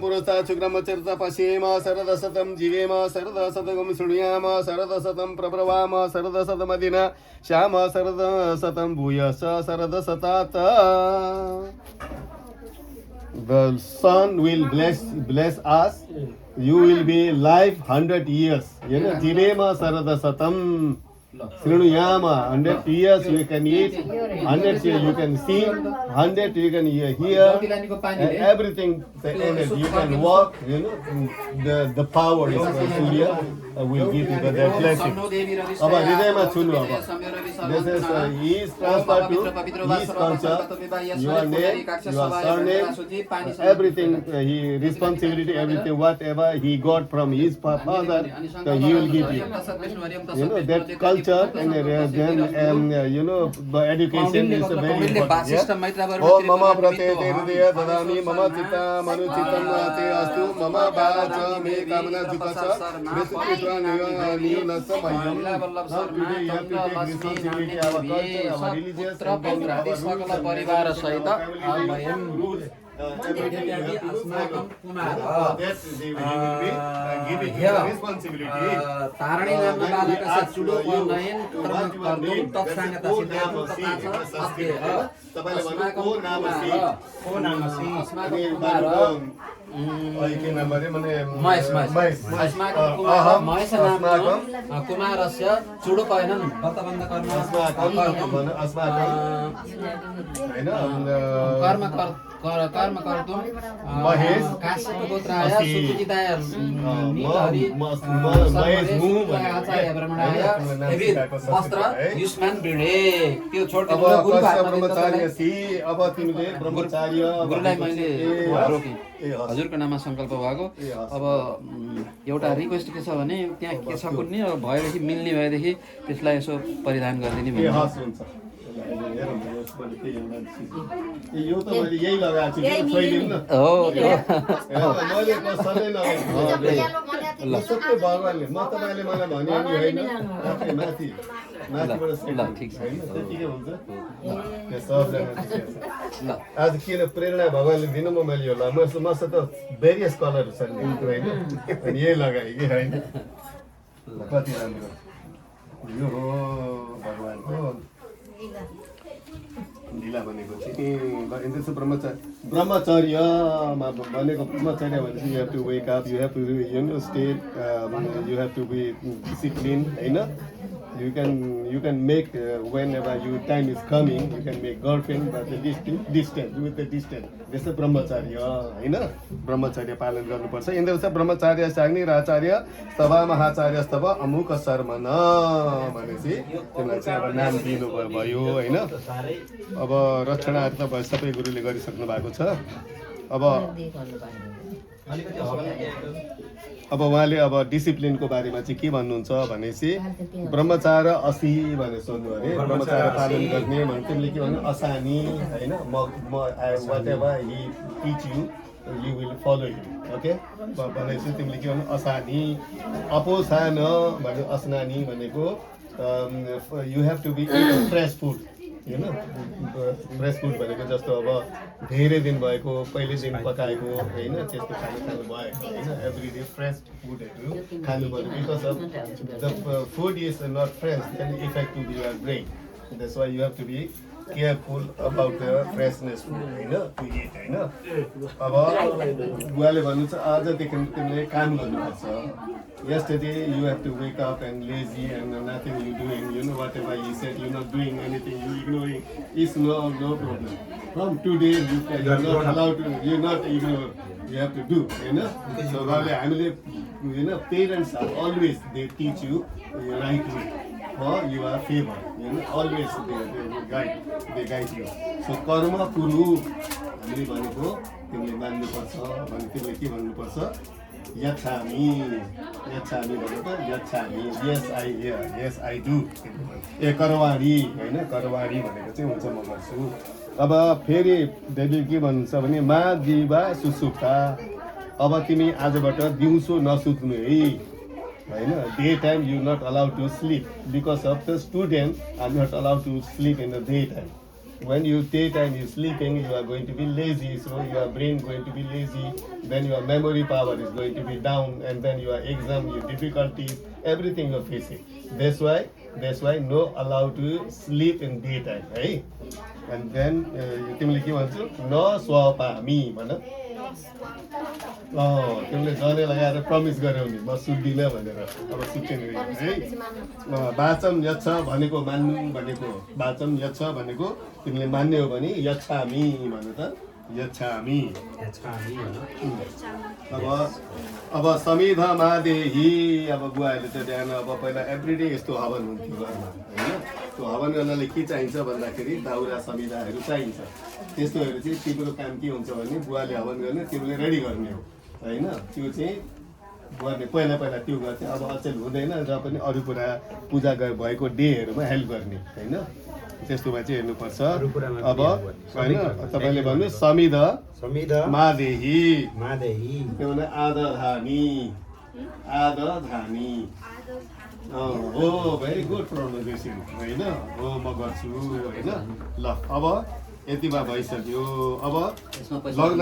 पुरुषा शुक्रमचर्चा पश्येम शरदशतं जीवेम शरदशतकं शृणुयाम शरदशतं प्रब्रवाम शरदशतमदिना Shyam शरदशतं भूयश्च शरदशतात. The sun will bless us. You will be live 100 years. Jivema saradasatam. Srinuyama, 100 years you can eat, 100 years you can see, 100 you can hear, and everything, the energy, you can walk, the power is from Surya will give you the blessing. Aba hridayama chunu aba. This is he is transferred to his culture, your name, your surname, everything, he responsibility, everything, whatever he got from his father, he will give you. That culture and then the education is very important. Oh mama prate hridaya dadami mama chitta manu chittam te astu mama balacha me kamana jupasa resupitra niyo nasa mayam. Now today you have to take responsibility of our culture, our religious and our परिवार सहित rules. Everything you have to do for that they will be giving you the responsibility. तारणी नामना बालका से चुडो नयन कर्म गर्नु तत्संगता सिद्धान्तु तथा सत्य तपाईले भन्नु को नाम सी अनि बारो के नाम भरे माने महेश नाम कुमारस्य चुडो पयनन् व्रतबन्ध कर्म कर्म कर्तुं महेश काश्यप गोत्राय सुचिताय नीलहरि आचार्य ब्रह्मणाय एवि वस्त्र युष्मान भिडे त्यो छोड्दै ब्रह्मचार्य सी अब तिमीले ब्रह्मचार्य गुरुलाई मैले रोके हजुरको नाममा संकल्प भएको अब एउटा रिक्वेस्ट के छ भने त्यहाँ के छ कुन्नी अब भएदेखि मिल्ने भएदेखि त्यसलाई यसो परिधान गरिदिने भन्ने यो त मैले यही लगाएको छु छैन न हो मैले कसैले नभने सबै भगवानले म तपाईले मलाई भन्यो नि हैन माथि माथिबाट ल ठिक छ त्यतिकै हुन्छ त्यो सबजना ल आज किन प्रेरणा भगवानले दिनु मैले यो लगाएको मसँग त भेरियस कलरहरु छन् हैन अनि यही लगाए कि हैन कति राम्रो यो हो भगवानको लीला भनेको चाहिँ त्यसो ब्रह्मचर्यमा भनेको ब्रह्मचर्य भनेपछि you have to wake up you have to stay you have to be discipline हैन you can make whenever your time is coming you can make girlfriend but the distance with the distance this is brahmacharya हैन ब्रह्मचर्य पालन गर्नुपर्छ यिनीहरु चाहिँ ब्रह्मचार्य साग्नि राचार्य सभा महाचार्य स्तव अमुक शर्मन भनेपछि तिमीलाई चाहिँ अब नाम दिनु भयो हैन अब रक्षणार्थ त सबै गुरुले गरिसक्नु भएको छ अब उहाँले अब डिसिप्लिनको बारेमा चाहिँ के भन्नुहुन्छ भनेपछि ब्रह्मचार्य 80 भने सोध्नु अरे ब्रह्मचार्य पालन गर्ने भने तिमीले के भन्नु असानी हैन म whatever he teach you you will follow him okay भनेपछि तिमीले के भन्नु असानी अपोसान भने अस्नानी भनेको you have to be eat fresh food fresh food भनेको जस्तो अब धेरै दिन भएको पहिले दिन पकाएको हैन त्यस्तो खानु भएको हैन एभ्री डे फ्रेस फुडहरु खानु पर्यो because of the food is not fresh then effect to your brain that's why you have to be careful about the freshness food हैन टु इट हैन अब बुवाले भन्नुहुन्छ आजदेखि तिमीले काम गर्नुपर्छ yesterday you have to wake up and lazy and nothing you doing whatever he said you're not doing anything you ignoring is no problem from today you're not allowed to you're not ignore you have to do so हामीले parents are always they teach you right way for your favor always they guide you so कर्म कुरु हामीले भनेको तिमीले मान्नुपर्छ भने तिमीले के भन्नुपर्छ यच्छामि भनेको यच्छामि yes I do करवारी हैन करवारी भनेको चाहिँ हुन्छ म गर्छु अब फेरि देवी के भन्छ भने मा दिवा सुसुप्ता अब तिमी आजबाट दिउँसो नसुत्नु है हैन day time you not allowed to sleep because of the student are not allowed to sleep in the day time when you daytime you sleeping, you are going to be lazy, so your brain going to be lazy, then your memory power is going to be down, and then your exam, your difficulties, everything you're facing. That's why no allowed to sleep in daytime, right? And then तिमीले के भन्छौ नस्वापामी भन तिमीले जने लगाएर promise गर्यौ नि म सुत्दिनँ भनेर अब सुत्दैन है वाचम यच्छ भनेको मान्नु भनेको वाचम यच्छ भनेको तिमीले मान्ने हो भने यच्छामि भन त यच्छामि अब समिध मादेही अब बुवाहरूले त ध्यान अब पहिला एभ्रिडे यस्तो हवन हुन्थ्यो घरमा होइन त्यो हवन गर्नलाई के चाहिन्छ भन्दाखेरि दाउरा समिधाहरू चाहिन्छ त्यस्तोहरू चाहिँ तिम्रो काम के हुन्छ भने बुवाले हवन गर्ने तिमीले रेडी गर्ने हो होइन त्यो चाहिँ बुवाले पहिला त्यो गर्थे अब अचेल हुँदैन र पनि अरू कुरा पूजा भएको डेहरूमा हेल्प गर्ने होइन त्यस्तोमा चाहिँ हेर्नुपर्छ अब होइन तपाईँले भन्नु समिध मादेही त्यो भने आदधानी हो भेरी गुड प्रोनाउन्सिएसन होइन हो म गर्छु होइन ल अब यतिमा भइसक्यो अब लग्न